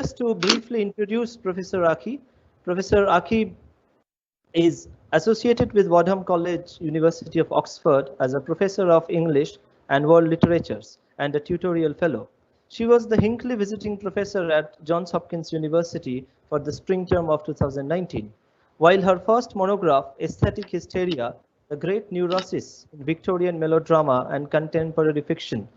just to briefly introduce Professor Ankhi. Professor Ankhi is associated with Wadham College, University of Oxford as a professor of English and world literatures and a tutorial fellow. She was the Hinckley visiting professor at Johns Hopkins University for the spring term of 2019. While her first monograph, Aesthetic Hysteria, The Great Neurosis in Victorian Melodrama and Contemporary Fiction,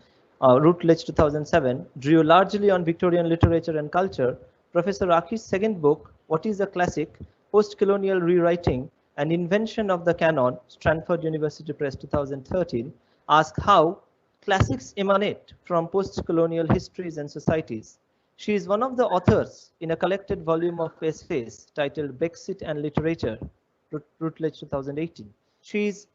Routledge 2007, drew largely on Victorian literature and culture, Professor Ankhi's second book, What is a Classic? Post-Colonial Rewriting, An Invention of the Canon, Stanford University Press 2013, asks how classics emanate from post-colonial histories and societies. She is one of the authors in a collected volume of essays titled Brexit and Literature, Routledge 2018. She is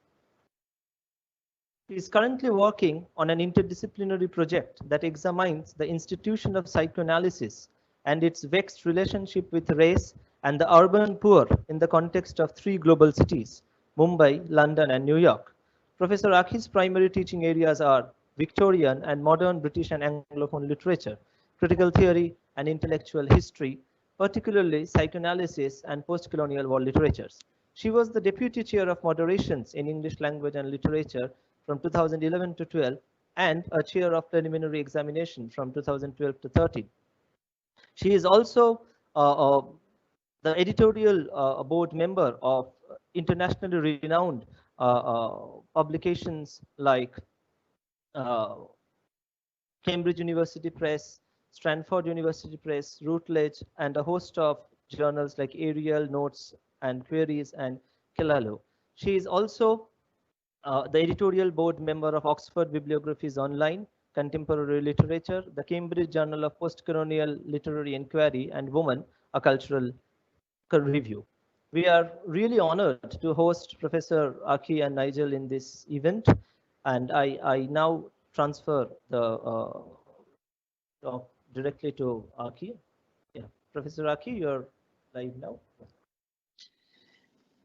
currently working on an interdisciplinary project that examines the institution of psychoanalysis and its vexed relationship with race and the urban poor in the context of three global cities, Mumbai, London, and New York. Professor Ankhi's primary teaching areas are Victorian and modern British and Anglophone literature, critical theory and intellectual history, particularly psychoanalysis and post-colonial world literatures. She was the deputy chair of moderations in English language and literature from 2011 to 12 and a chair of preliminary examination from 2012 to 13. She is also the editorial board member of internationally renowned publications like Cambridge University Press, Stanford University Press, Routledge, and a host of journals like Ariel, Notes, and Queries, and Kilalo. She is also the editorial board member of Oxford Bibliographies Online, Contemporary Literature, the Cambridge Journal of Postcolonial Literary Inquiry, and Woman, a Cultural Review. We are really honored to host Professor Ankhi and Nigel in this event, and I now transfer the talk directly to Ankhi. Yeah, Professor Ankhi, you're live now.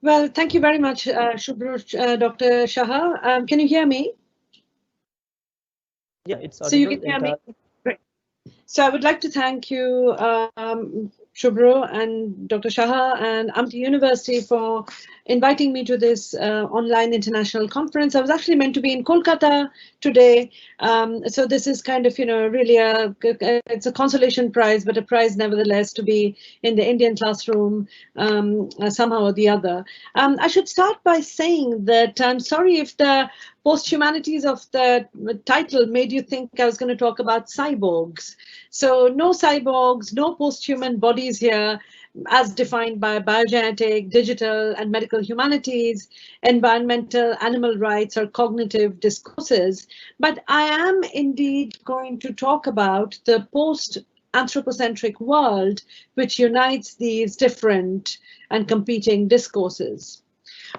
Well, thank you very much, Shubhru, Dr. Shah. Can you hear me? Yeah, it's audible. So you can hear me? Great. So I would like to thank you, Shubhru and Dr. Shah and Amity University for inviting me to this online international conference. I was actually meant to be in Kolkata today. So this is kind of, really it's a consolation prize, but a prize nevertheless to be in the Indian classroom somehow or the other. I should start by saying that I'm sorry if the Post-Humanities of the title made you think I was going to talk about cyborgs. So no cyborgs, no post-human bodies here, as defined by biogenetic, digital, and medical humanities, environmental, animal rights, or cognitive discourses. But I am indeed going to talk about the post-anthropocentric world, which unites these different and competing discourses.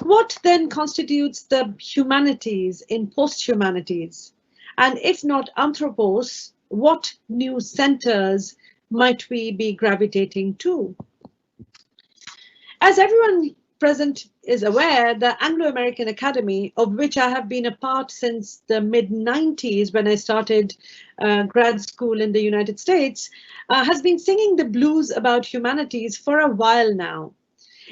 What then constitutes the humanities in post-humanities? And if not anthropos, what new centers might we be gravitating to? As everyone present is aware, the Anglo-American Academy, of which I have been a part since the mid-90s when I started grad school in the United States, has been singing the blues about humanities for a while now.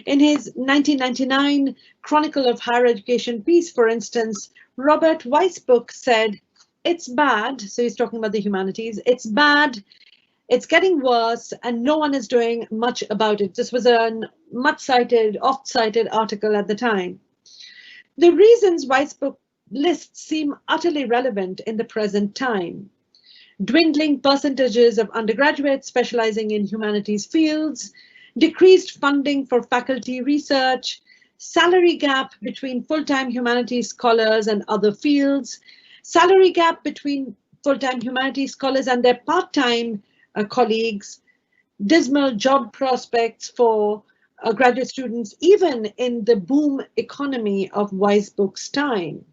In his 1999 Chronicle of Higher Education piece, for instance, Robert Weisbuch said, "It's bad," so he's talking about the humanities, "it's bad, it's getting worse, and no one is doing much about it." This was a much cited, oft cited article at the time. The reasons Weisbuch lists seem utterly relevant in the present time. Dwindling percentages of undergraduates specializing in humanities fields, decreased funding for faculty research, salary gap between full-time humanities scholars and other fields, salary gap between full-time humanities scholars and their part-time colleagues, dismal job prospects for graduate students, even in the boom economy of Weisbuch's time.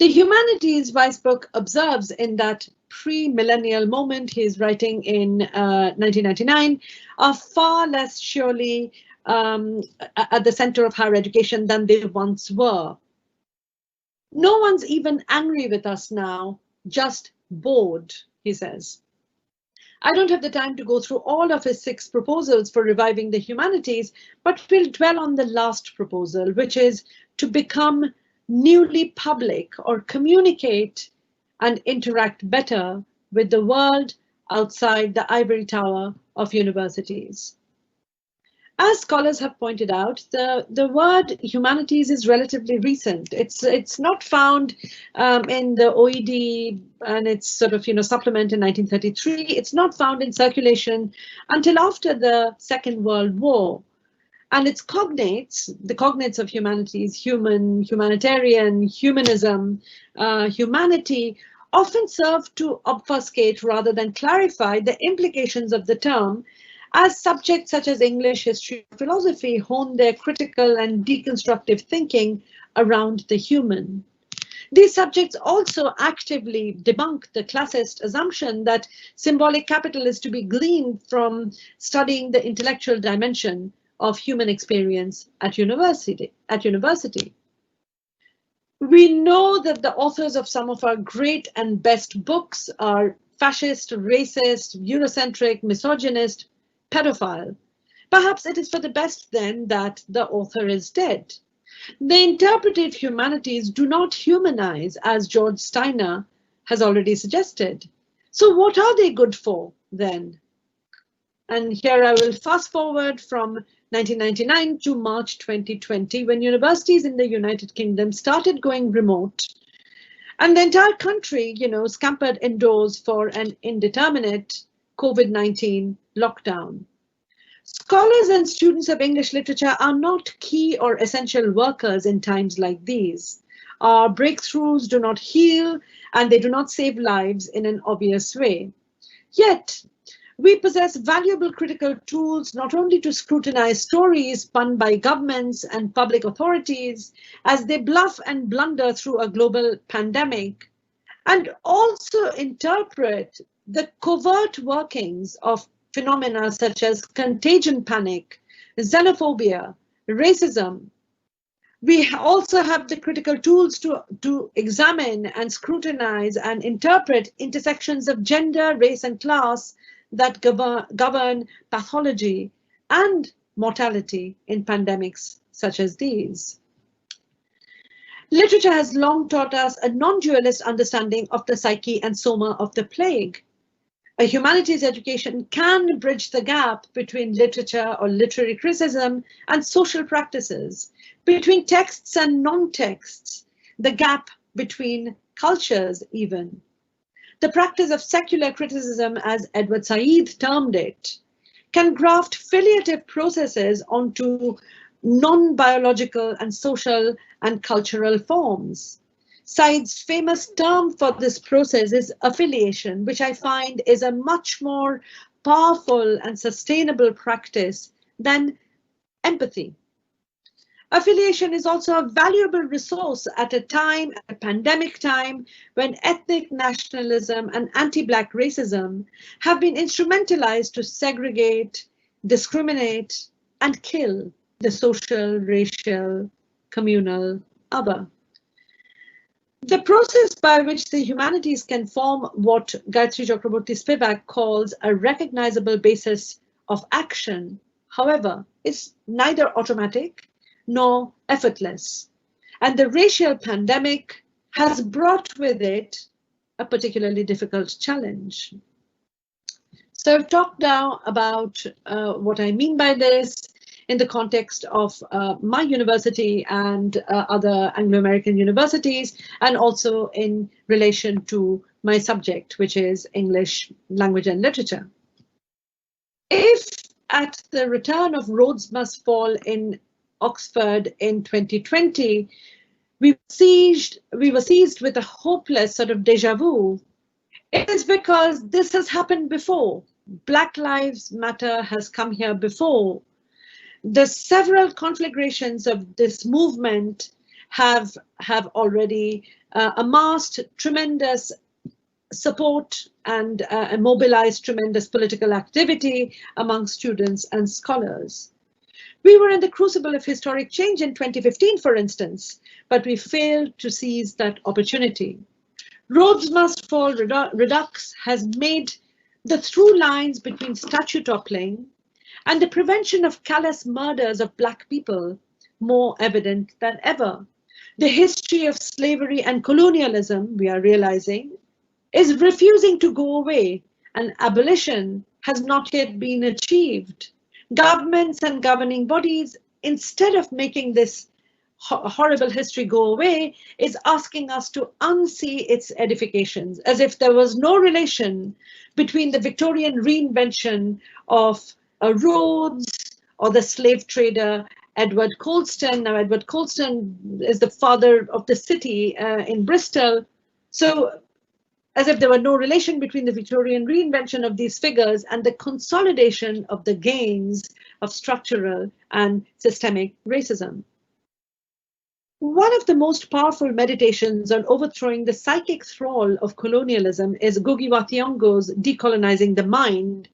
The humanities, Weisbuch observes in that pre-millennial moment he's writing in 1999, are far less surely at the center of higher education than they once were. No one's even angry with us now, just bored, he says. I don't have the time to go through all of his 6 proposals for reviving the humanities, but we'll dwell on the last proposal, which is to become newly public or communicate and interact better with the world outside the ivory tower of universities. As scholars have pointed out, the word humanities is relatively recent. It's not found in the OED and its sort of supplement in 1933. It's not found in circulation until after the Second World War. And its cognates, the cognates of humanities, human, humanitarian, humanism, humanity, often serve to obfuscate rather than clarify the implications of the term, as subjects such as English, history, and philosophy hone their critical and deconstructive thinking around the human. These subjects also actively debunk the classist assumption that symbolic capital is to be gleaned from studying the intellectual dimension of human experience at university. We know that the authors of some of our great and best books are fascist, racist, Eurocentric, misogynist, pedophile. Perhaps it is for the best then that the author is dead. The interpretive humanities do not humanize, as George Steiner has already suggested. So what are they good for then? And here I will fast forward from 1999 to March 2020, when universities in the United Kingdom started going remote. And the entire country, scampered indoors for an indeterminate COVID-19 lockdown. Scholars and students of English literature are not key or essential workers in times like these. Our breakthroughs do not heal and they do not save lives in an obvious way. Yet, we possess valuable critical tools not only to scrutinize stories spun by governments and public authorities as they bluff and blunder through a global pandemic, and also interpret the covert workings of phenomena such as contagion panic, xenophobia, racism. We also have the critical tools to examine and scrutinize and interpret intersections of gender, race, and class that govern pathology and mortality in pandemics such as these. Literature has long taught us a non-dualist understanding of the psyche and soma of the plague. A humanities education can bridge the gap between literature or literary criticism and social practices, between texts and non-texts, the gap between cultures even. The practice of secular criticism, as Edward Said termed it, can graft filiative processes onto non-biological and social and cultural forms. Said's famous term for this process is affiliation, which I find is a much more powerful and sustainable practice than empathy. Affiliation is also a valuable resource at a pandemic time, when ethnic nationalism and anti-Black racism have been instrumentalized to segregate, discriminate, and kill the social, racial, communal other. The process by which the humanities can form what Gayatri Chakraborty Spivak calls a recognizable basis of action, however, is neither automatic nor effortless. And the racial pandemic has brought with it a particularly difficult challenge. So I've talked now about what I mean by this in the context of my university and other Anglo-American universities, and also in relation to my subject, which is English language and literature. If at the return of Rhodes Must Fall in Oxford in 2020, we were seized with a hopeless sort of deja vu, it is because this has happened before. Black Lives Matter has come here before. The several conflagrations of this movement have already amassed tremendous support and mobilized tremendous political activity among students and scholars. We were in the crucible of historic change in 2015, for instance, but we failed to seize that opportunity. Rhodes Must Fall Redux has made the through lines between statue toppling and the prevention of callous murders of Black people more evident than ever. The history of slavery and colonialism, we are realizing, is refusing to go away, and abolition has not yet been achieved. Governments and governing bodies, instead of making this horrible history go away, is asking us to unsee its edifications, as if there was no relation between the Victorian reinvention of roads or the slave trader Edward Colston. Now, Edward Colston is the father of the city in Bristol. So, as if there were no relation between the Victorian reinvention of these figures and the consolidation of the gains of structural and systemic racism. One of the most powerful meditations on overthrowing the psychic thrall of colonialism is Ngugi wa Thiong'o's Decolonizing the Mind,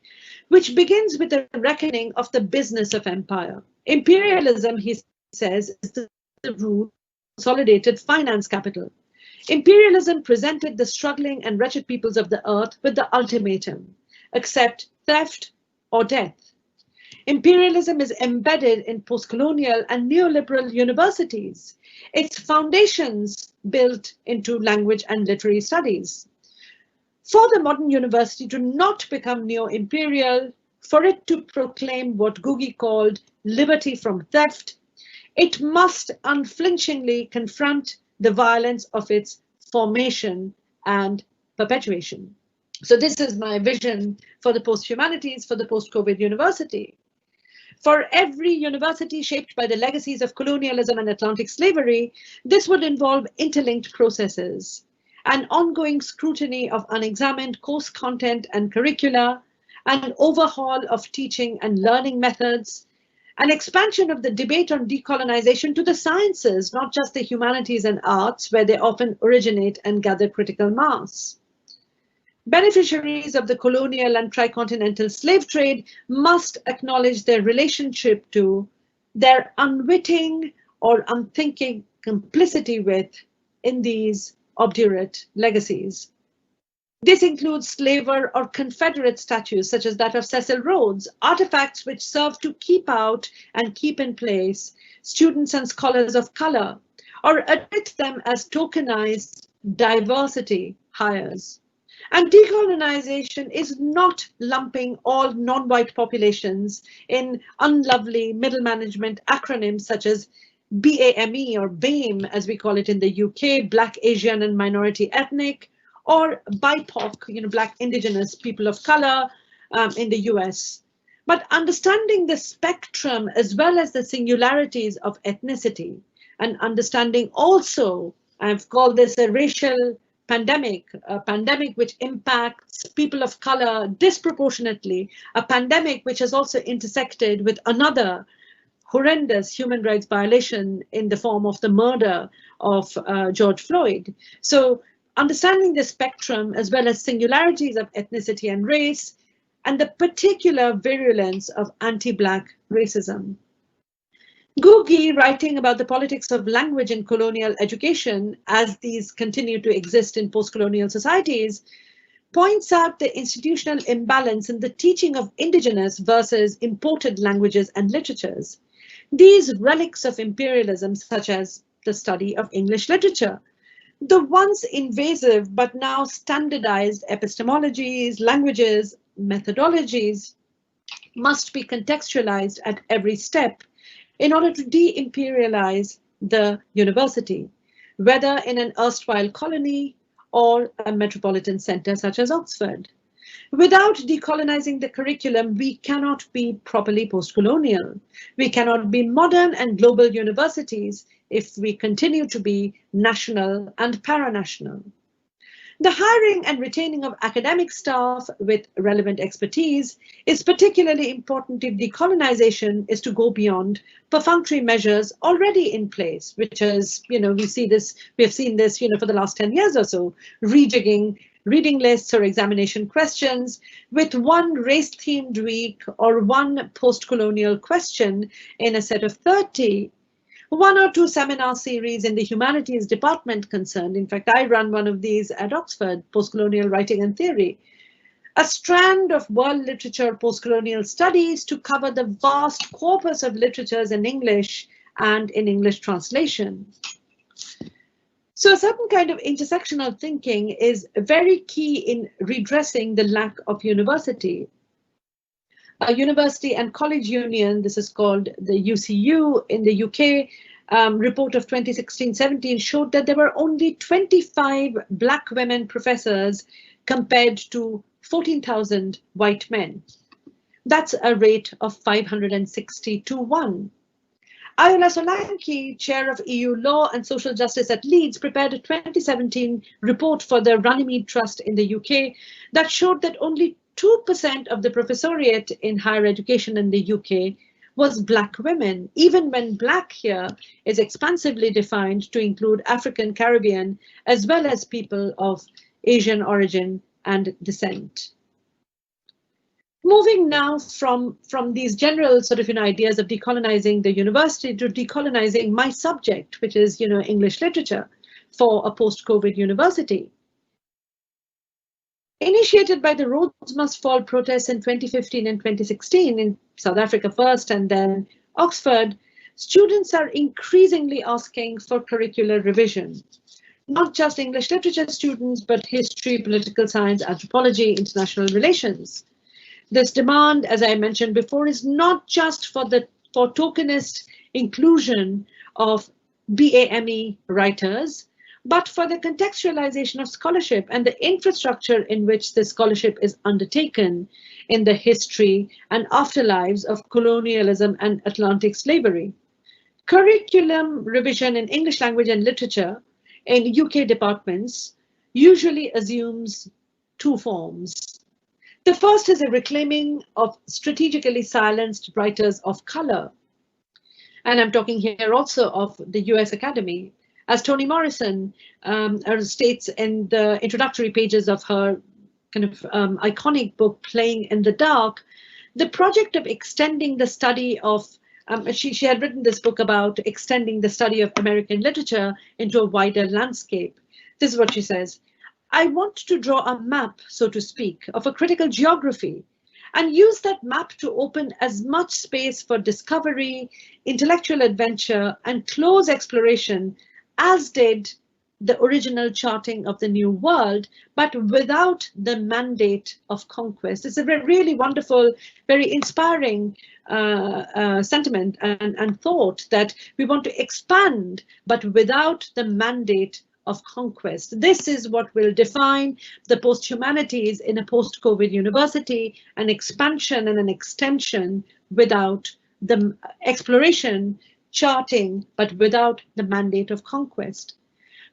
which begins with a reckoning of the business of empire. Imperialism, he says, is the root of consolidated finance capital. Imperialism presented the struggling and wretched peoples of the earth with the ultimatum: accept theft or death. Imperialism is embedded in post-colonial and neoliberal universities, its foundations built into language and literary studies. For the modern university to not become neo-imperial, for it to proclaim what Ngugi called liberty from theft, it must unflinchingly confront the violence of its formation and perpetuation. So this is my vision for the post-humanities, for the post-COVID university. For every university shaped by the legacies of colonialism and Atlantic slavery, this would involve interlinked processes, an ongoing scrutiny of unexamined course content and curricula, an overhaul of teaching and learning methods, an expansion of the debate on decolonization to the sciences, not just the humanities and arts, where they often originate and gather critical mass. Beneficiaries of the colonial and tricontinental slave trade must acknowledge their relationship to, their unwitting or unthinking complicity with, in these obdurate legacies. This includes slaver or Confederate statues such as that of Cecil Rhodes, artifacts which serve to keep out and keep in place students and scholars of color, or admit them as tokenized diversity hires. And decolonization is not lumping all non-white populations in unlovely middle management acronyms such as BAME or BAME, as we call it in the UK, Black, Asian and Minority Ethnic, or BIPOC, Black, Indigenous, people of color in the US. But understanding the spectrum as well as the singularities of ethnicity, and understanding also, I've called this a racial pandemic, a pandemic which impacts people of color disproportionately, a pandemic which has also intersected with another horrendous human rights violation in the form of the murder of George Floyd. So understanding the spectrum as well as singularities of ethnicity and race, and the particular virulence of anti-Black racism. Ngugi, writing about the politics of language in colonial education as these continue to exist in post-colonial societies, points out the institutional imbalance in the teaching of indigenous versus imported languages and literatures. These relics of imperialism, such as the study of English literature, the once invasive but now standardized epistemologies, languages, methodologies, must be contextualized at every step in order to de-imperialize the university, whether in an erstwhile colony or a metropolitan center such as Oxford. Without decolonizing the curriculum, we cannot be properly post-colonial. We cannot be modern and global universities if we continue to be national and paranational. The hiring and retaining of academic staff with relevant expertise is particularly important if decolonization is to go beyond perfunctory measures already in place, which is, we have seen this, for the last 10 years or so, rejigging reading lists or examination questions with one race-themed week or one post-colonial question in a set of 30. One or two seminar series in the humanities department concerned. In fact, I run one of these at Oxford, Post-Colonial Writing and Theory. a strand of world literature post-colonial studies to cover the vast corpus of literatures in English and in English translation. So a certain kind of intersectional thinking is very key in redressing the lack of university. A university and college union, this is called the UCU in the UK, report of 2016-17 showed that there were only 25 Black women professors compared to 14,000 white men. That's a rate of 560 to 1. Ayoola Solanki, chair of EU Law and Social Justice at Leeds, prepared a 2017 report for the Runnymede Trust in the UK that showed that only 2% of the professoriate in higher education in the UK was Black women, even when Black here is expansively defined to include African, Caribbean, as well as people of Asian origin and descent. Moving now from these general sort of ideas of decolonizing the university to decolonizing my subject, which is English literature for a post-COVID university. Initiated by the Rhodes Must Fall protests in 2015 and 2016 in South Africa first and then Oxford, students are increasingly asking for curricular revision. Not just English literature students, but history, political science, anthropology, international relations. This demand, as I mentioned before, is not just for tokenist inclusion of BAME writers, but for the contextualization of scholarship and the infrastructure in which this scholarship is undertaken in the history and afterlives of colonialism and Atlantic slavery. Curriculum revision in English language and literature in UK departments usually assumes two forms. The first is a reclaiming of strategically silenced writers of color. And I'm talking here also of the US Academy. As Toni Morrison states in the introductory pages of her kind of iconic book, Playing in the Dark, the project of extending the study of, she had written this book about extending the study of American literature into a wider landscape. This is what she says. I want to draw a map, so to speak, of a critical geography and use that map to open as much space for discovery, intellectual adventure, and close exploration as did the original charting of the New World, but without the mandate of conquest. It's a really wonderful, very inspiring sentiment and thought that we want to expand, but without the mandate of conquest. This is what will define the post-humanities in a post-COVID university, an expansion and an extension without the exploration, charting, but without the mandate of conquest.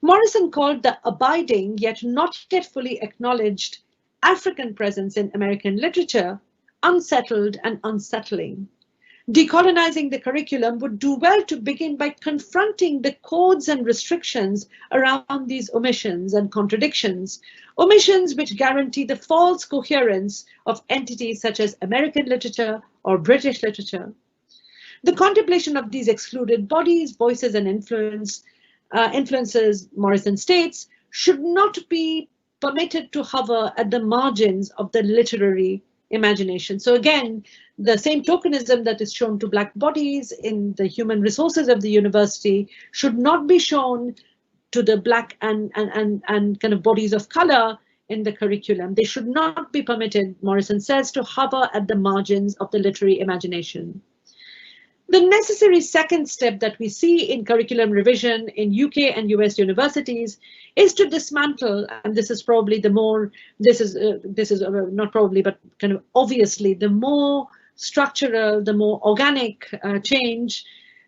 Morrison called the abiding, yet not yet fully acknowledged African presence in American literature unsettled and unsettling. Decolonizing the curriculum would do well to begin by confronting the codes and restrictions around these omissions and contradictions, omissions which guarantee the false coherence of entities such as American literature or British literature. The contemplation of these excluded bodies, voices, and influences, Morrison states, should not be permitted to hover at the margins of the literary imagination. So again, the same tokenism that is shown to Black bodies in the human resources of the university should not be shown to the Black and kind of bodies of color in the curriculum. They should not be permitted, Morrison says, to hover at the margins of the literary imagination. The necessary second step that we see in curriculum revision in UK and US universities is to dismantle, and this is probably the more, this is not probably, but kind of obviously the more structural, the more organic change,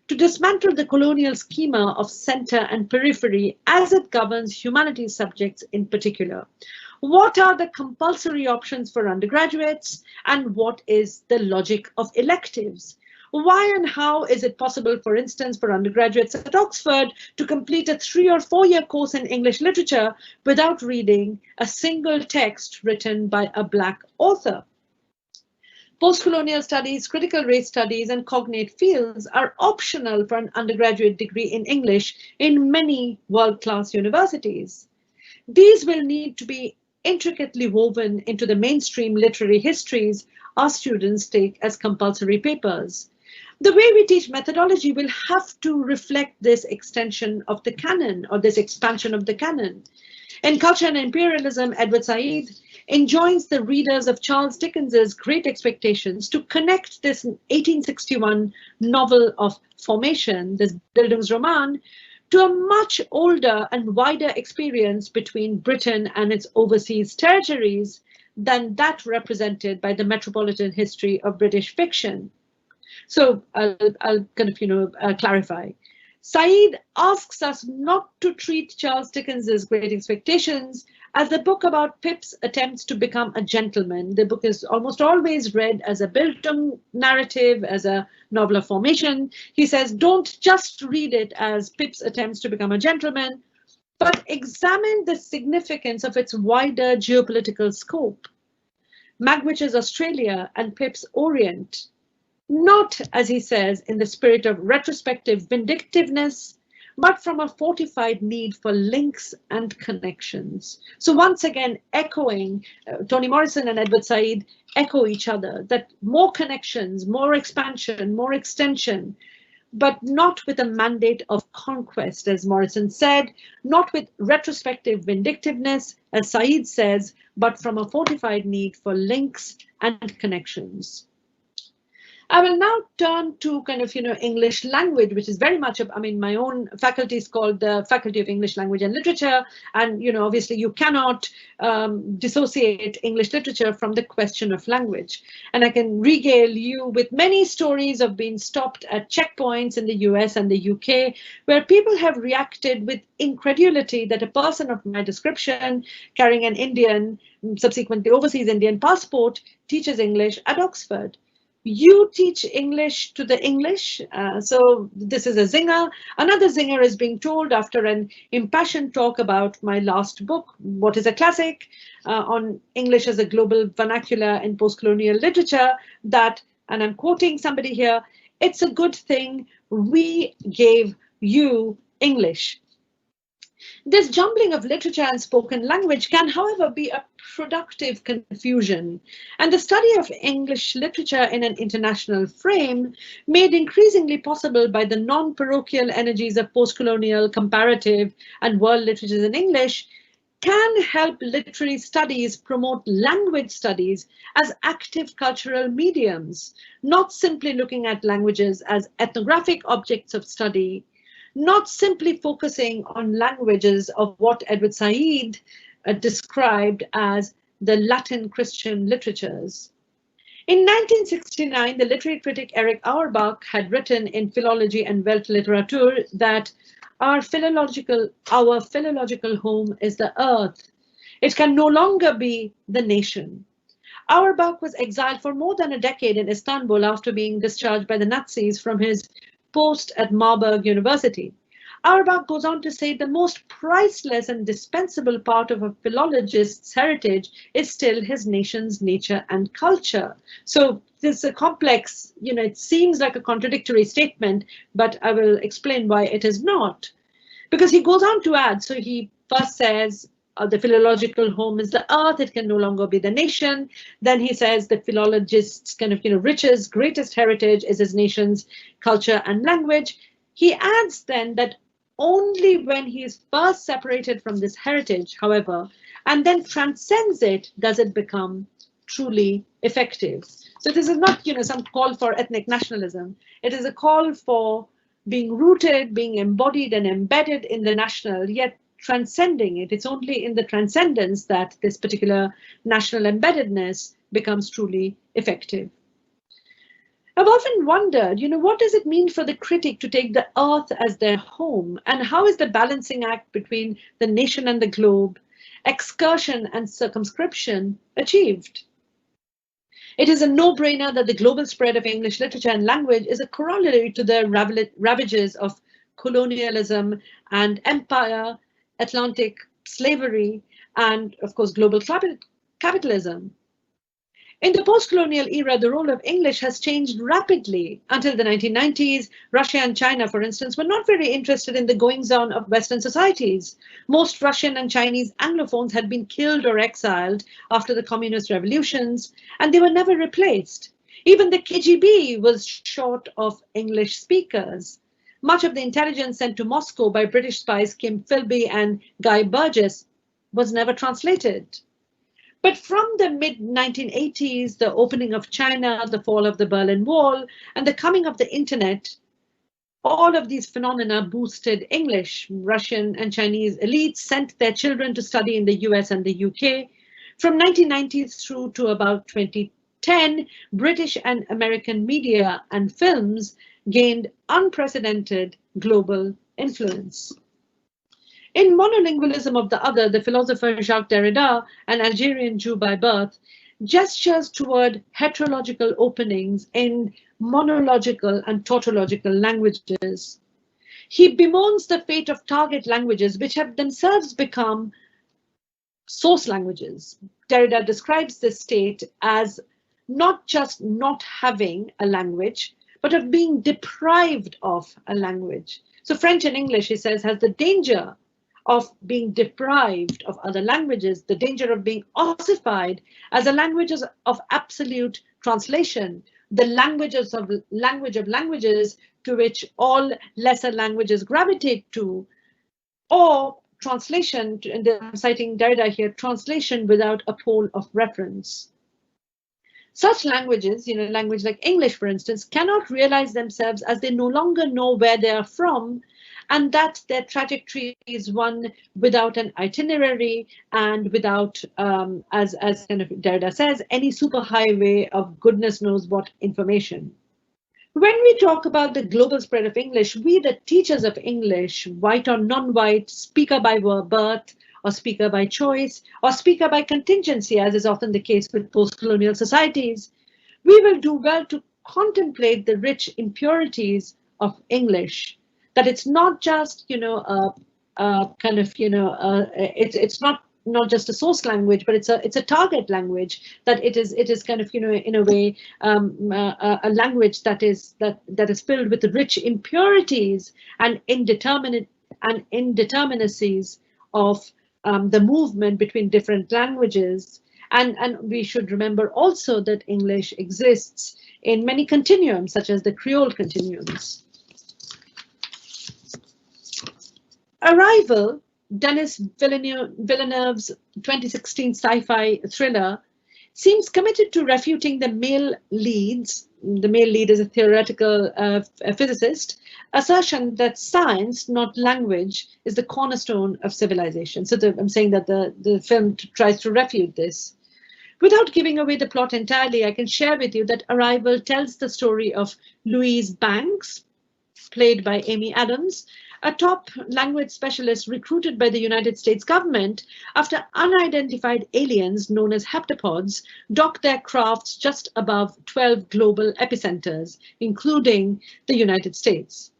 to dismantle the colonial schema of center and periphery as it governs humanities subjects in particular. What are the compulsory options for undergraduates, and what is the logic of electives? Why and how is it possible, for instance, for undergraduates at Oxford to complete a 3- or 4-year course in English literature without reading a single text written by a Black author? Post-colonial studies, critical race studies, and cognate fields are optional for an undergraduate degree in English in many world-class universities. These will need to be intricately woven into the mainstream literary histories our students take as compulsory papers. The way we teach methodology will have to reflect this extension of the canon, or this expansion of the canon. In Culture and Imperialism, Edward Said enjoins the readers of Charles Dickens's Great Expectations to connect this 1861 novel of formation, this Bildungsroman, to a much older and wider experience between Britain and its overseas territories than that represented by the metropolitan history of British fiction. So I'll kind of, clarify. Said asks us not to treat Charles Dickens's Great Expectations as a book about Pip's attempts to become a gentleman. The book is almost always read as a Bildung narrative, as a novel of formation. He says, don't just read it as Pip's attempts to become a gentleman, but examine the significance of its wider geopolitical scope. Magwitch's Australia and Pip's Orient. Not, as he says, in the spirit of retrospective vindictiveness, but from a fortified need for links and connections. So once again, echoing, Toni Morrison and Edward Said echo each other, that more connections, more expansion, more extension, but not with a mandate of conquest, as Morrison said, not with retrospective vindictiveness, as Said says, but from a fortified need for links and connections. I will now turn to kind of, English language, which is very much, my own faculty is called the Faculty of English Language and Literature. And, obviously you cannot dissociate English literature from the question of language. And I can regale you with many stories of being stopped at checkpoints in the US and the UK, where people have reacted with incredulity that a person of my description, carrying an Indian, subsequently overseas Indian passport, teaches English at Oxford. You teach English to the English, so this is a zinger. Another zinger is being told after an impassioned talk about my last book, What is a Classic, on English as a global vernacular in post-colonial literature, that, and I'm quoting somebody here, it's a good thing we gave you English. This jumbling of literature and spoken language can, however, be a productive confusion, and the study of English literature in an international frame, made increasingly possible by the non-parochial energies of post-colonial, comparative, and world literatures in English, can help literary studies promote language studies as active cultural mediums, not simply looking at languages as ethnographic objects of study, not simply focusing on languages of what Edward Said described as the Latin Christian literatures. In 1969, the literary critic Erich Auerbach had written in Philology and Weltliteratur that our philological home is the earth. It can no longer be the nation. Auerbach was exiled for more than a decade in Istanbul after being discharged by the Nazis from his post at Marburg University. Auerbach goes on to say the most priceless and dispensable part of a philologist's heritage is still his nation's nature and culture. So this is a complex, it seems like a contradictory statement, but I will explain why it is not. Because he goes on to add, so he first says, the philological home is the earth, it can no longer be the nation. Then he says the philologist's kind of, richest, greatest heritage is his nation's culture and language. He adds then that only when he is first separated from this heritage, however, and then transcends it, does it become truly effective. So this is not, some call for ethnic nationalism. It is a call for being rooted, being embodied and embedded in the national, yet transcending it. It's only in the transcendence that this particular national embeddedness becomes truly effective. I've often wondered, what does it mean for the critic to take the earth as their home? And how is the balancing act between the nation and the globe, excursion and circumscription achieved? It is a no-brainer that the global spread of English literature and language is a corollary to the ravages of colonialism and empire, Atlantic slavery, and of course, global capitalism. In the post-colonial era, the role of English has changed rapidly. Until the 1990s, Russia and China, for instance, were not very interested in the goings-on of Western societies. Most Russian and Chinese Anglophones had been killed or exiled after the communist revolutions, and they were never replaced. Even the KGB was short of English speakers. Much of the intelligence sent to Moscow by British spies Kim Philby and Guy Burgess was never translated. But from the mid-1980s, the opening of China, the fall of the Berlin Wall, and the coming of the internet, all of these phenomena boosted English. Russian and Chinese elites sent their children to study in the US and the UK. From 1990s through to about 2010, British and American media and films gained unprecedented global influence. In Monolingualism of the Other, the philosopher Jacques Derrida, an Algerian Jew by birth, gestures toward heterological openings in monological and tautological languages. He bemoans the fate of target languages, which have themselves become source languages. Derrida describes this state as not just not having a language, but of being deprived of a language. So French and English, he says, has the danger of being deprived of other languages, the danger of being ossified as a language of absolute translation, the language of languages to which all lesser languages gravitate to, or translation, and I'm citing Derrida here, translation without a pole of reference. Such languages, language like English, for instance, cannot realize themselves as they no longer know where they are from, and that their trajectory is one without an itinerary and without, as kind of Derrida says, any superhighway of goodness knows what information. When we talk about the global spread of English, we, the teachers of English, white or non-white, speaker by birth, or speaker by choice, or speaker by contingency, as is often the case with post-colonial societies, we will do well to contemplate the rich impurities of English. That it's not just, it's not just a source language, but it's a target language. That it is kind of, in a way, a language that is filled with rich impurities and indeterminacies of the movement between different languages. And we should remember also that English exists in many continuums, such as the Creole continuums. Arrival, Denis Villeneuve's 2016 sci-fi thriller, seems committed to refuting the male leads. The male lead is a theoretical physicist, assertion that science, not language, is the cornerstone of civilization. So I'm saying that the film tries to refute this. Without giving away the plot entirely, I can share with you that Arrival tells the story of Louise Banks, played by Amy Adams, a top language specialist recruited by the United States government after unidentified aliens known as heptapods docked their crafts just above 12 global epicenters, including the United States.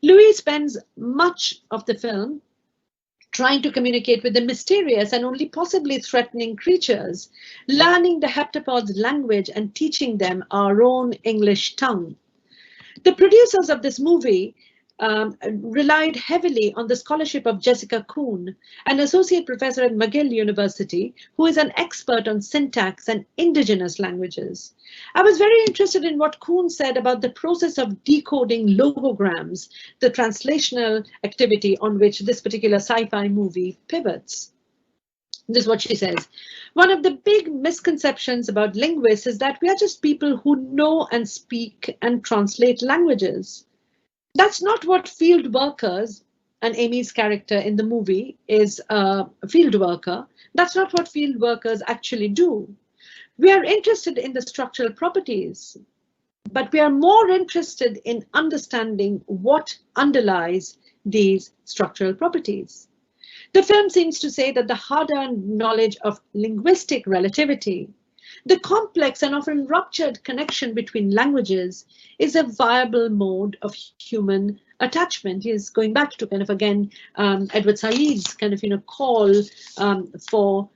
Louise spends much of the film trying to communicate with the mysterious and only possibly threatening creatures, learning the heptapods' language and teaching them our own English tongue. The producers of this movie relied heavily on the scholarship of Jessica Kuhn, an associate professor at McGill University, who is an expert on syntax and indigenous languages. I was very interested in what Kuhn said about the process of decoding logograms, the translational activity on which this particular sci-fi movie pivots. This is what she says. One of the big misconceptions about linguists is that we are just people who know and speak and translate languages. That's not what field workers, and Amy's character in the movie is a field worker. That's not what field workers actually do. We are interested in the structural properties, but we are more interested in understanding what underlies these structural properties. The film seems to say that the hard-earned knowledge of linguistic relativity, the complex and often ruptured connection between languages, is a viable mode of human attachment. He is going back to kind of, again, Edward Said's kind of, call for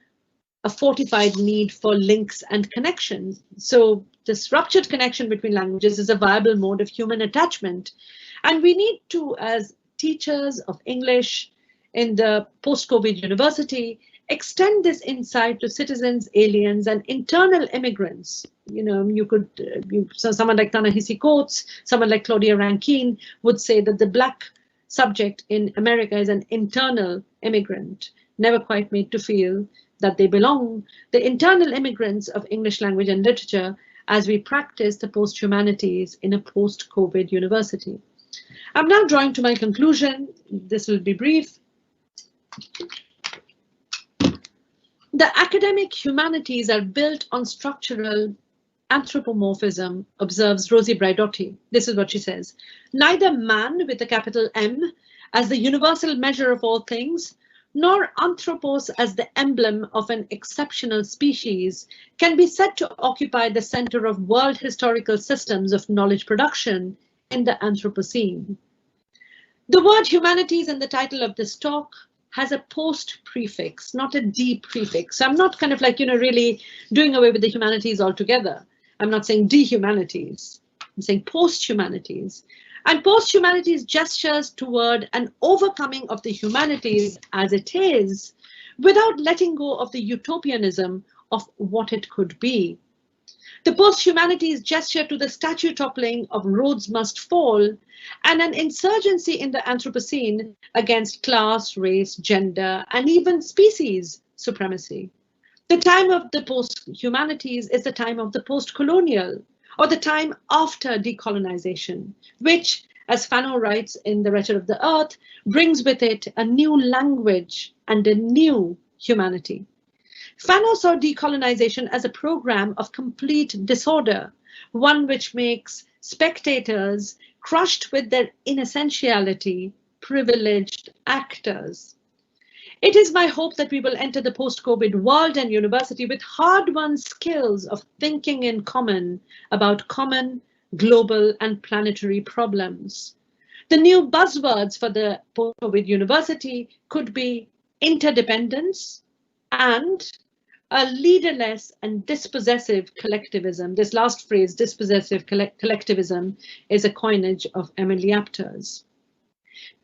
a fortified need for links and connections. So this ruptured connection between languages is a viable mode of human attachment. And we need to, as teachers of English in the post-COVID university, extend this insight to citizens, aliens, and internal immigrants. You know, you could, so someone like Ta-Nehisi Coates, someone like Claudia Rankine would say that the Black subject in America is an internal immigrant, never quite made to feel that they belong, the internal immigrants of English language and literature as we practice the post-humanities in a post-COVID university. I'm now drawing to my conclusion. This will be brief. The academic humanities are built on structural anthropomorphism, observes Rosie Braidotti. This is what she says. Neither man with a capital M as the universal measure of all things, nor anthropos as the emblem of an exceptional species can be said to occupy the center of world historical systems of knowledge production in the Anthropocene. The word humanities in the title of this talk has a post prefix, not a de prefix. So I'm not kind of like, really doing away with the humanities altogether. I'm not saying de-humanities. I'm saying post-humanities. And post-humanities gestures toward an overcoming of the humanities as it is, without letting go of the utopianism of what it could be. The post-humanities gesture to the statue toppling of Rhodes Must Fall and an insurgency in the Anthropocene against class, race, gender, and even species supremacy. The time of the post-humanities is the time of the post-colonial, or the time after decolonization, which, as Fanon writes in The Wretched of the Earth, brings with it a new language and a new humanity. Fanon saw decolonization as a program of complete disorder, one which makes spectators crushed with their inessentiality, privileged actors. It is my hope that we will enter the post-COVID world and university with hard-won skills of thinking in common about common, global, and planetary problems. The new buzzwords for the post-COVID university could be interdependence and a leaderless and dispossessive collectivism. This last phrase, dispossessive collectivism, is a coinage of Emily Apter's.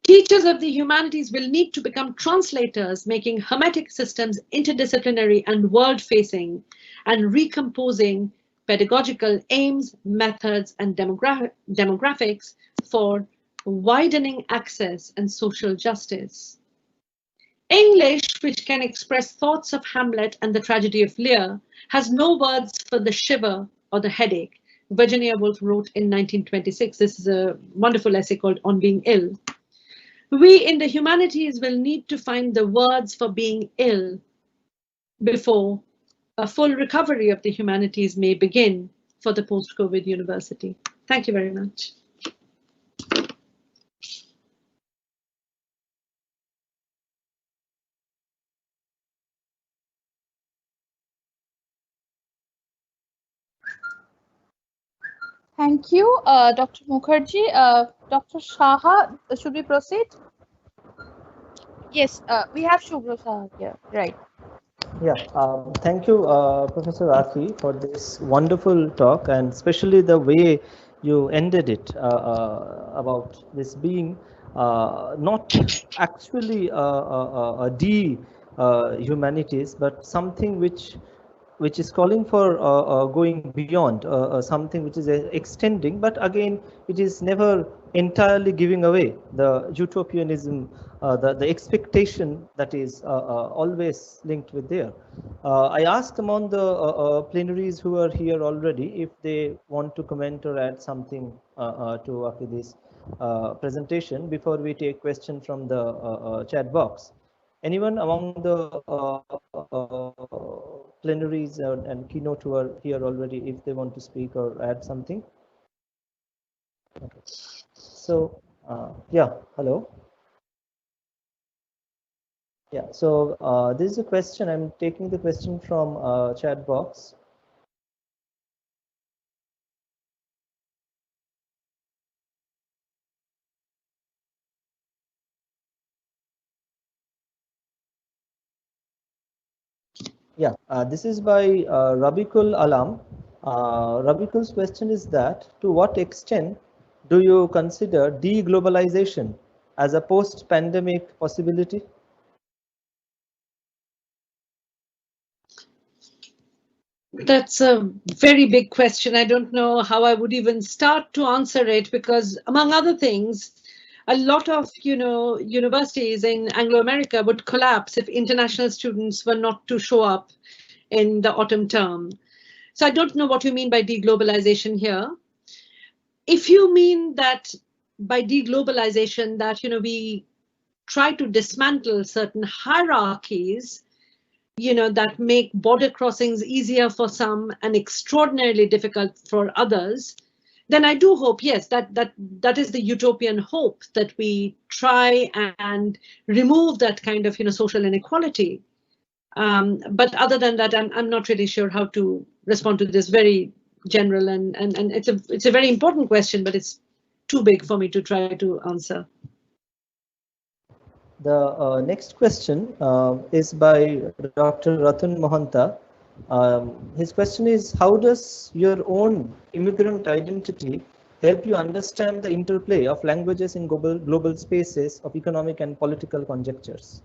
Teachers of the humanities will need to become translators, making hermetic systems interdisciplinary and world-facing, and recomposing pedagogical aims, methods, and demographics for widening access and social justice. English, which can express thoughts of Hamlet and the tragedy of Lear, has no words for the shiver or the headache. Virginia Woolf wrote in 1926. This is a wonderful essay called On Being Ill. We in the humanities will need to find the words for being ill before a full recovery of the humanities may begin for the post-COVID university. Thank you very much. Thank you, Dr. Mukherjee. Dr. Shaha, should we proceed? Yes, we have Shubhra Shaha here, right. Yeah, thank you, Professor Ankhi, for this wonderful talk, and especially the way you ended it about this being not actually a humanities, but something which is calling for going beyond, something which is extending, but again, it is never entirely giving away the utopianism, the expectation that is always linked with there. I asked among the plenaries who are here already if they want to comment or add something to Akhi's presentation before we take question from the chat box. Anyone among the plenaries and keynote who are here already, if they want to speak or add something? Okay. So, yeah, hello. Yeah, so this is a question. I'm taking the question from chat box. Yeah, this is by Rabiqul Alam. Rabiqul's question is that, to what extent do you consider deglobalization as a post-pandemic possibility? That's a very big question. I don't know how I would even start to answer it because, among other things, a lot of universities in Anglo-America would collapse if international students were not to show up in the autumn term. So I don't know what you mean by deglobalization here. If you mean that by deglobalization that we try to dismantle certain hierarchies, that make border crossings easier for some and extraordinarily difficult for others, then I do hope, yes, that is the utopian hope, that we try and remove that kind of social inequality. But other than that, I'm not really sure how to respond to this very general and it's a very important question, but it's too big for me to try to answer. The next question is by Dr. Ratun Mohanta. His question is, how does your own immigrant identity help you understand the interplay of languages in global spaces of economic and political conjunctures?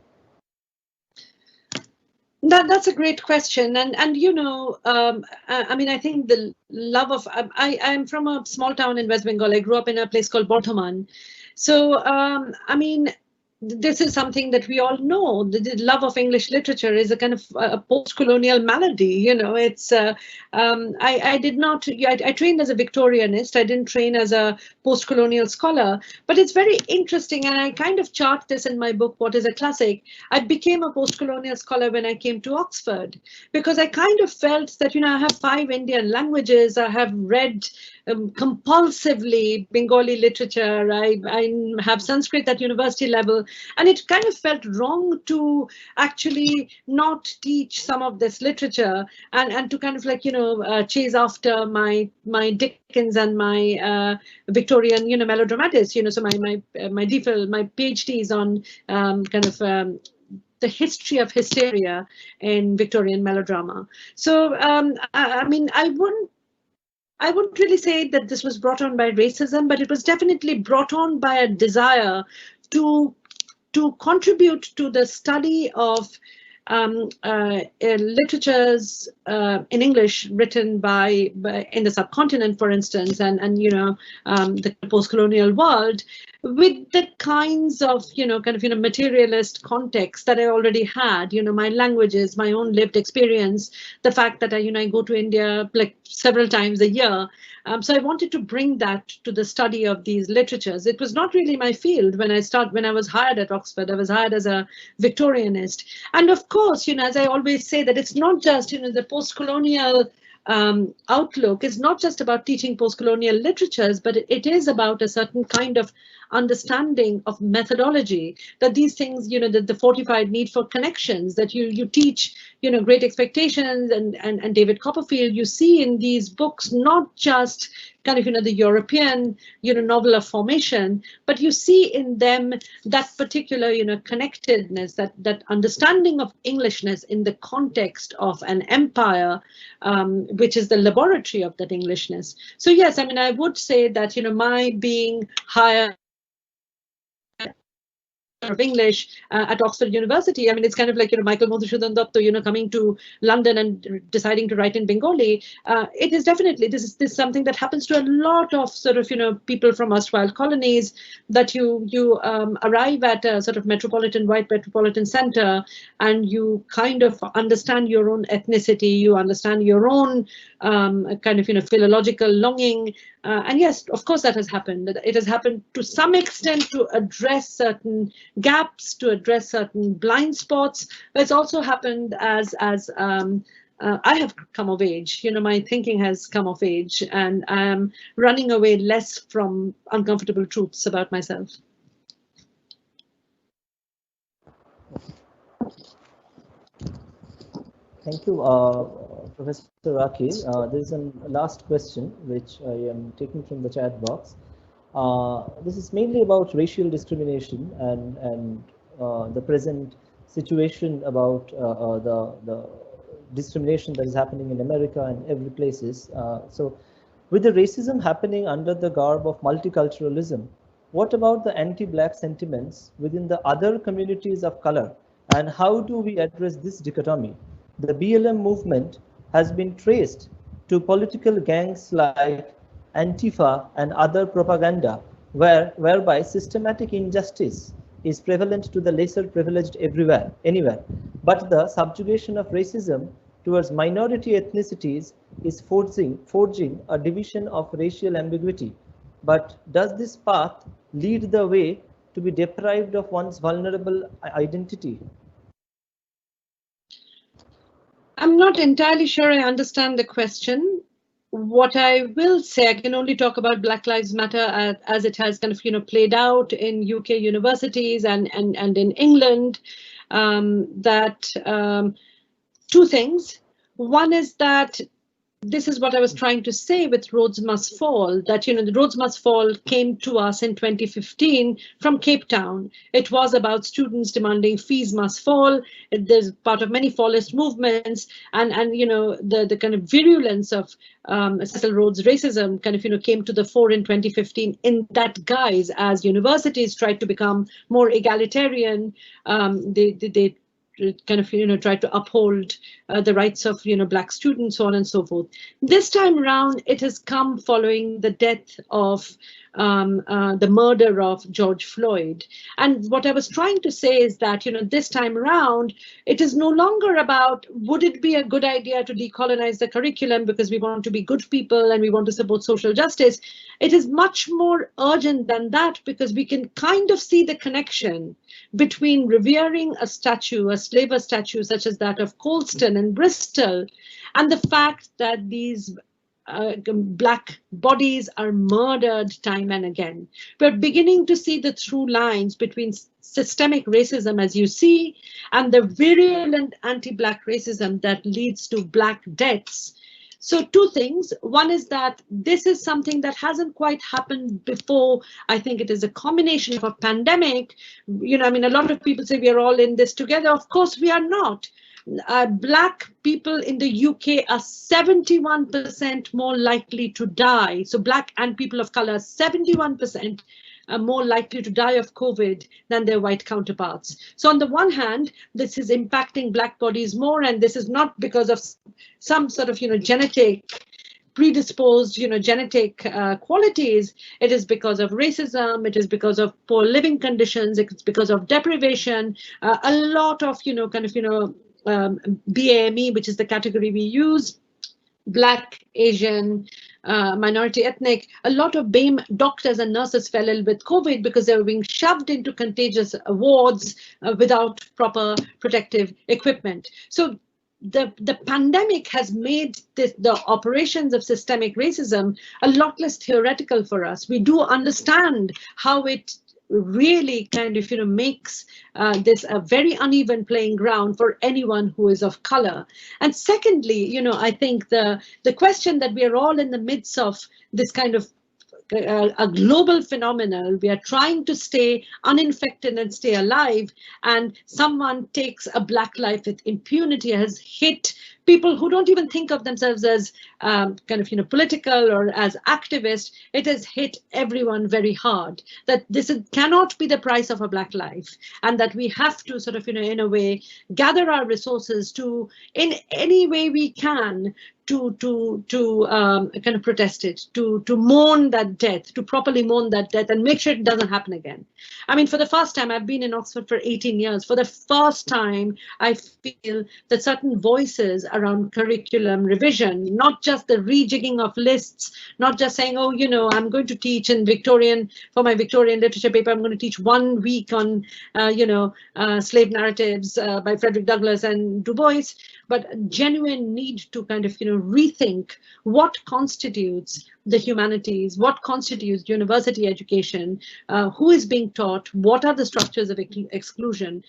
That's a great question, and I mean, I think the love of I'm from a small town in West Bengal. I grew up in a place called Bardhaman, so I mean, this is something that we all know. The love of English literature is a kind of a post-colonial malady. It's I did not. I trained as a Victorianist. I didn't train as a post-colonial scholar. But it's very interesting, and I kind of chart this in my book, What is a Classic? I became a post-colonial scholar when I came to Oxford because I kind of felt that I have 5 Indian languages. I have read compulsively Bengali literature. I have Sanskrit at university level, and it kind of felt wrong to actually not teach some of this literature and to kind of like chase after my Dickens and my Victorian melodramatists. So my DPhil, my PhD is on the history of hysteria in Victorian melodrama. So I mean, I wouldn't really say that this was brought on by racism, but it was definitely brought on by a desire to contribute to the study of literatures in English written by in the subcontinent, for instance, and the post-colonial world, with the kinds of materialist context that I already had. My languages, my own lived experience, the fact that I go to India like several times a year. So I wanted to bring that to the study of these literatures. It was not really my field when I was hired at Oxford. I was hired as a Victorianist. And of course, as I always say, that it's not just, the post-colonial outlook is not just about teaching post-colonial literatures, but it is about a certain kind of understanding of methodology, that these things, that the fortified need for connections, that you teach, Great Expectations and David Copperfield, you see in these books, not just kind of, the European, novel of formation, but you see in them that particular, connectedness, that understanding of Englishness in the context of an empire, which is the laboratory of that Englishness. So yes, I mean, I would say that, my being hired of English at Oxford University. I mean, it's kind of like, Michael Madhusudhan Dutta, coming to London and deciding to write in Bengali. It is definitely, this is something that happens to a lot of sort of, people from erstwhile colonies, that you arrive at a sort of white metropolitan center, and you kind of understand your own ethnicity, you understand your own kind of, philological longing. And yes, of course, that has happened. It has happened to some extent to address certain gaps, to address certain blind spots. But it's also happened as I have come of age. My thinking has come of age, and I'm running away less from uncomfortable truths about myself. Thank you, Professor Ankhi. There is a last question which I am taking from the chat box. This is mainly about racial discrimination and the present situation about discrimination that is happening in America and every places. So with the racism happening under the garb of multiculturalism, what about the anti-black sentiments within the other communities of color? And how do we address this dichotomy? The BLM movement has been traced to political gangs like Antifa and other propaganda, whereby systematic injustice is prevalent to the lesser privileged everywhere, anywhere. But the subjugation of racism towards minority ethnicities is forging a division of racial ambiguity. But does this path lead the way to be deprived of one's vulnerable identity? I'm not entirely sure I understand the question. What I will say, I can only talk about Black Lives Matter as it has kind of, played out in UK universities and in England. Two things. One is that this is what I was trying to say with Rhodes Must Fall, that, the Rhodes Must Fall came to us in 2015 from Cape Town. It was about students demanding fees must fall. There's part of many fallist movements, and the kind of virulence of Cecil Rhodes' racism kind of, came to the fore in 2015 in that guise as universities tried to become more egalitarian. They kind of try to uphold the rights of Black students, so on and so forth. This time around, it has come following the death of the murder of George Floyd. And what I was trying to say is that this time around, it is no longer about would it be a good idea to decolonize the curriculum because we want to be good people and we want to support social justice. It is much more urgent than that, because we can kind of see the connection between revering a statue, a slaver statue such as that of Colston in Bristol, and the fact that these Black bodies are murdered time and again. We're beginning to see the through lines between systemic racism, as you see, and the virulent anti-Black racism that leads to Black deaths. So two things. One is that this is something that hasn't quite happened before. I think it is a combination of a pandemic. I mean, a lot of people say we are all in this together. Of course, we are not. Black people in the UK are 71% more likely to die. So Black and people of color, 71% are more likely to die of COVID than their white counterparts. So on the one hand, this is impacting Black bodies more, and this is not because of some sort of, genetic predisposed, genetic qualities. It is because of racism. It is because of poor living conditions. It's because of deprivation. A lot of, BAME, which is the category we use, Black, Asian, minority ethnic, a lot of BAME doctors and nurses fell ill with COVID because they were being shoved into contagious wards without proper protective equipment. So the pandemic has made the operations of systemic racism a lot less theoretical for us. We do understand how it really kind of makes this a very uneven playing ground for anyone who is of color. And secondly, I think the question that we are all in the midst of this kind of a global phenomenon. We are trying to stay uninfected and stay alive, and someone takes a Black life with impunity has hit people who don't even think of themselves as political or as activists. It has hit everyone very hard, that this cannot be the price of a Black life, and that we have to sort of, in a way, gather our resources to, in any way we can, to kind of protest it, to mourn that death, to properly mourn that death and make sure it doesn't happen again. I mean, for the first time, I've been in Oxford for 18 years. For the first time, I feel that certain voices around curriculum revision, not just the rejigging of lists, not just saying, oh, I'm going to teach in Victorian, for my Victorian literature paper, I'm going to teach 1 week on, slave narratives by Frederick Douglass and Du Bois, but a genuine need to kind of, rethink what constitutes the humanities, what constitutes university education, who is being taught, what are the structures of exclusion.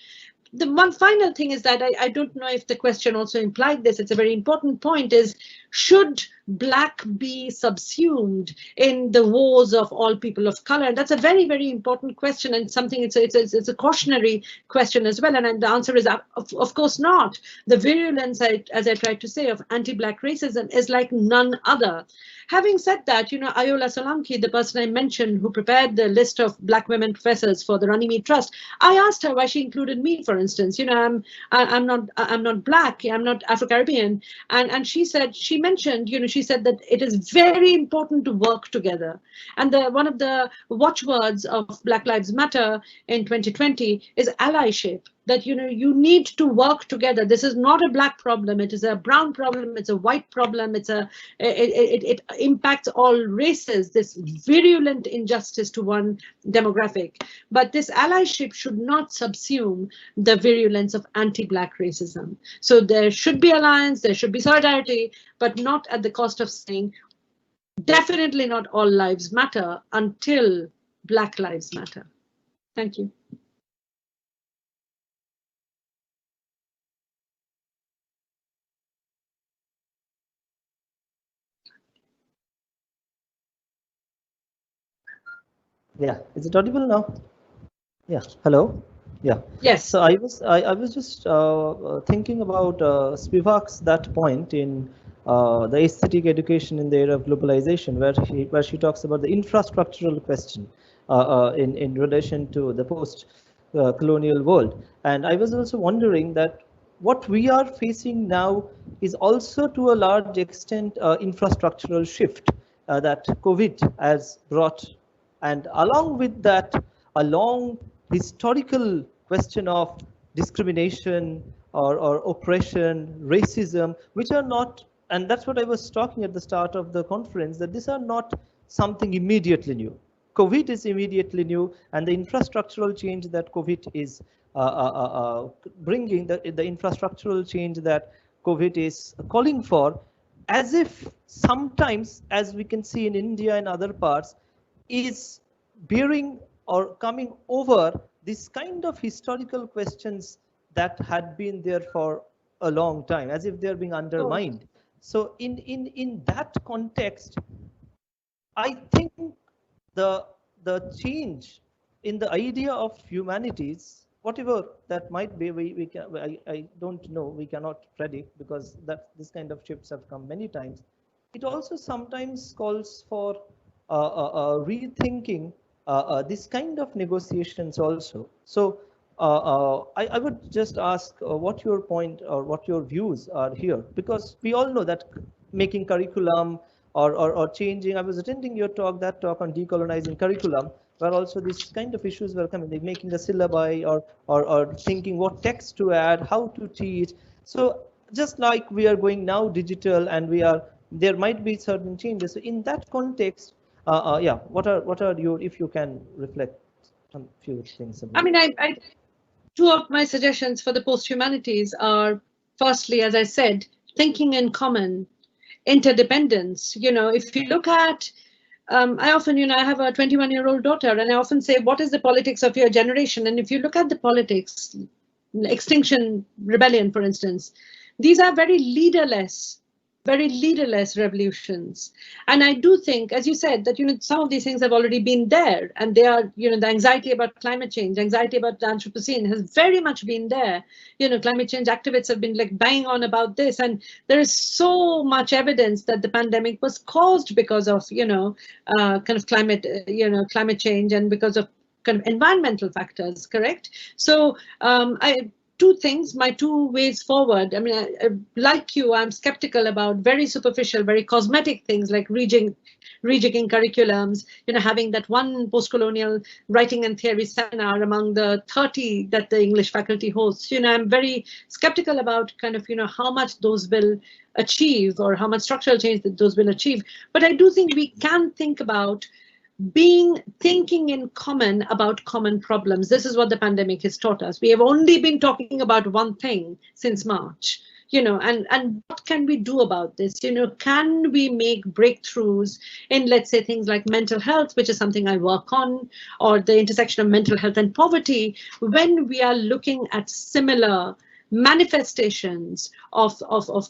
the one final thing is that I don't know if the question also implied this. It's a very important point, is should Black be subsumed in the wars of all people of color? And that's a very, very important question, and something it's a cautionary question as well. And the answer is of course not. The virulence, as I tried to say, of anti-Black racism is like none other. Having said that, Ayola Solanki, the person I mentioned who prepared the list of Black women professors for the Runnymede Trust, I asked her why she included me, for instance. I'm not Black, I'm not Afro-Caribbean, and she mentioned, she said that it is very important to work together. And one of the watchwords of Black Lives Matter in 2020 is allyship. That you need to work together. This is not a Black problem. It is a brown problem. It's a white problem. It impacts all races. This virulent injustice to one demographic. But this allyship should not subsume the virulence of anti-Black racism. So there should be alliance. There should be solidarity, but not at the cost of saying definitely not all lives matter until Black lives matter. Thank you. Yeah, is it audible now? Yeah, hello. Yeah. Yes. So I was just thinking about Spivak's that point in the aesthetic education in the era of globalization, where she talks about the infrastructural question in relation to the post-colonial world. And I was also wondering that what we are facing now is also to a large extent infrastructural shift that COVID has brought. And along with that, a long historical question of discrimination or oppression, racism, which are not, and that's what I was talking at the start of the conference, that these are not something immediately new. COVID is immediately new, and the infrastructural change that COVID is bringing, the infrastructural change that COVID is calling for, as if sometimes, as we can see in India and other parts, is bearing or coming over this kind of historical questions that had been there for a long time, as if they're being undermined. So in that context, I think the change in the idea of humanities, whatever that might be, I don't know, we cannot predict, because this kind of shifts have come many times. It also sometimes calls for rethinking this kind of negotiations also. So I would just ask what your point or what your views are here, because we all know that making curriculum or changing, I was attending your talk, that talk on decolonizing curriculum, where also these kind of issues were coming, like making the syllabi or thinking what text to add, how to teach. So just like we are going now digital, and there might be certain changes. So in that context, yeah, what are your, if you can reflect on a few things about. I mean, two of my suggestions for the post-humanities are, firstly, as I said, thinking in common, interdependence. If you look at, I often, I have a 21-year-old daughter, and I often say, what is the politics of your generation? And if you look at the politics, Extinction Rebellion, for instance, these are very leaderless revolutions. And I do think, as you said, that some of these things have already been there, and they are, the anxiety about climate change, anxiety about the Anthropocene has very much been there. Climate change activists have been like banging on about this, and there is so much evidence that the pandemic was caused because of kind of climate change, and because of kind of environmental factors. Correct. So two things, my two ways forward. I mean, like you, I'm skeptical about very superficial, very cosmetic things like rejigging curriculums, having that one post-colonial writing and theory seminar among the 30 that the English faculty hosts. I'm very skeptical about kind of, how much those will achieve, or how much structural change that those will achieve. But I do think we can think about thinking in common about common problems. This is what the pandemic has taught us. We have only been talking about one thing since March. you know, and what can we do about this? You know, can we make breakthroughs in, let's say, things like mental health, which is something I work on, or the intersection of mental health and poverty, when we are looking at similar manifestations of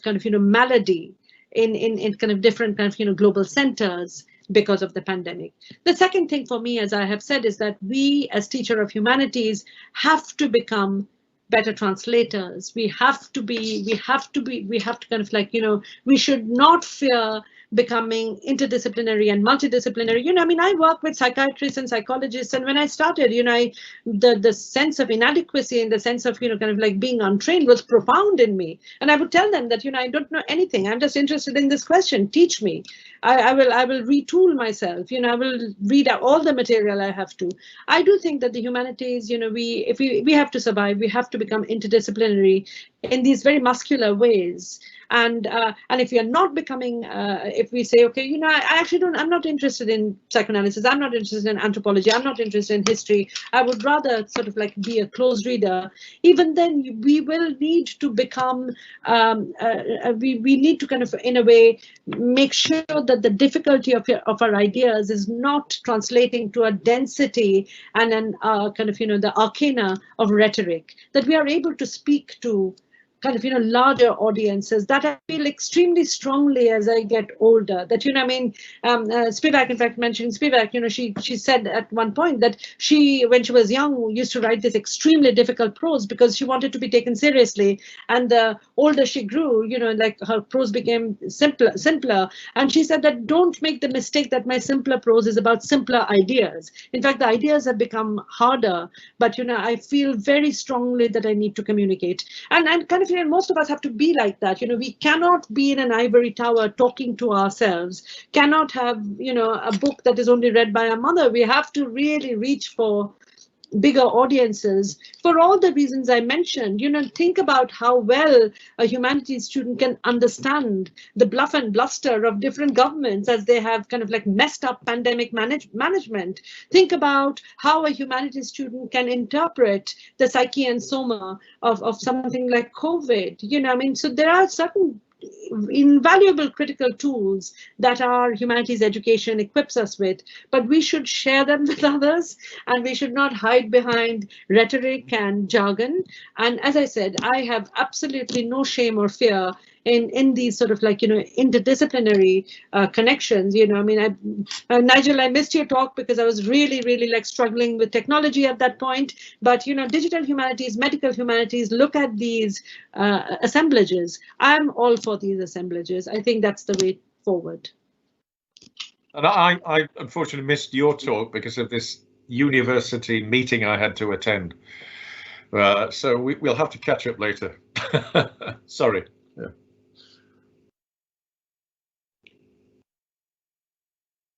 kind of, you know, malady in kind of different kind of, you know, global centers because of the pandemic. The second thing for me, as I have said, is that we as teacher of humanities have to become better translators. We have to kind of like, you know, we should not fear becoming interdisciplinary and multidisciplinary. You know, I mean, I work with psychiatrists and psychologists, and when I started, you know, the sense of inadequacy and the sense of, you know, kind of like being untrained was profound in me. And I would tell them that, you know, I don't know anything. I'm just interested in this question. Teach me. I will retool myself. You know, I will read out all the material I have to. I do think that the humanities, you know, we have to survive. We have to become interdisciplinary in these very muscular ways. And if we are not becoming, if we say, okay, you know, I actually I'm not interested in psychoanalysis, I'm not interested in anthropology, I'm not interested in history, I would rather sort of like be a closed reader, even then we will need to become, we need to kind of, in a way, make sure that the difficulty of our ideas is not translating to a density and an kind of, you know, the arcana of rhetoric, that we are able to speak to kind of, you know, larger audiences. That I feel extremely strongly as I get older, that, you know, I mean, Spivak, in fact, mentioning Spivak, you know, she said at one point that she, when she was young, used to write this extremely difficult prose because she wanted to be taken seriously. And the older she grew, you know, like her prose became simpler. And she said that don't make the mistake that my simpler prose is about simpler ideas. In fact, the ideas have become harder, but, you know, I feel very strongly that I need to communicate. And kind of, you know, most of us have to be like that. You know, we cannot be in an ivory tower talking to ourselves, cannot have, you know, a book that is only read by our mother. We have to really reach for bigger audiences for all the reasons I mentioned. You know, think about how well a humanities student can understand the bluff and bluster of different governments as they have kind of like messed up pandemic management. Think about how a humanities student can interpret the psyche and soma of something like COVID. You know, I mean, so there are certain invaluable critical tools that our humanities education equips us with, but we should share them with others, and we should not hide behind rhetoric and jargon. And as I said, I have absolutely no shame or fear in these sort of like, you know, interdisciplinary connections. You know, I mean, Nigel, I missed your talk because I was really like struggling with technology at that point. But, you know, digital humanities, medical humanities, look at these assemblages. I'm all for these assemblages. I think that's the way forward. And I unfortunately missed your talk because of this university meeting I had to attend. So we'll have to catch up later. Sorry.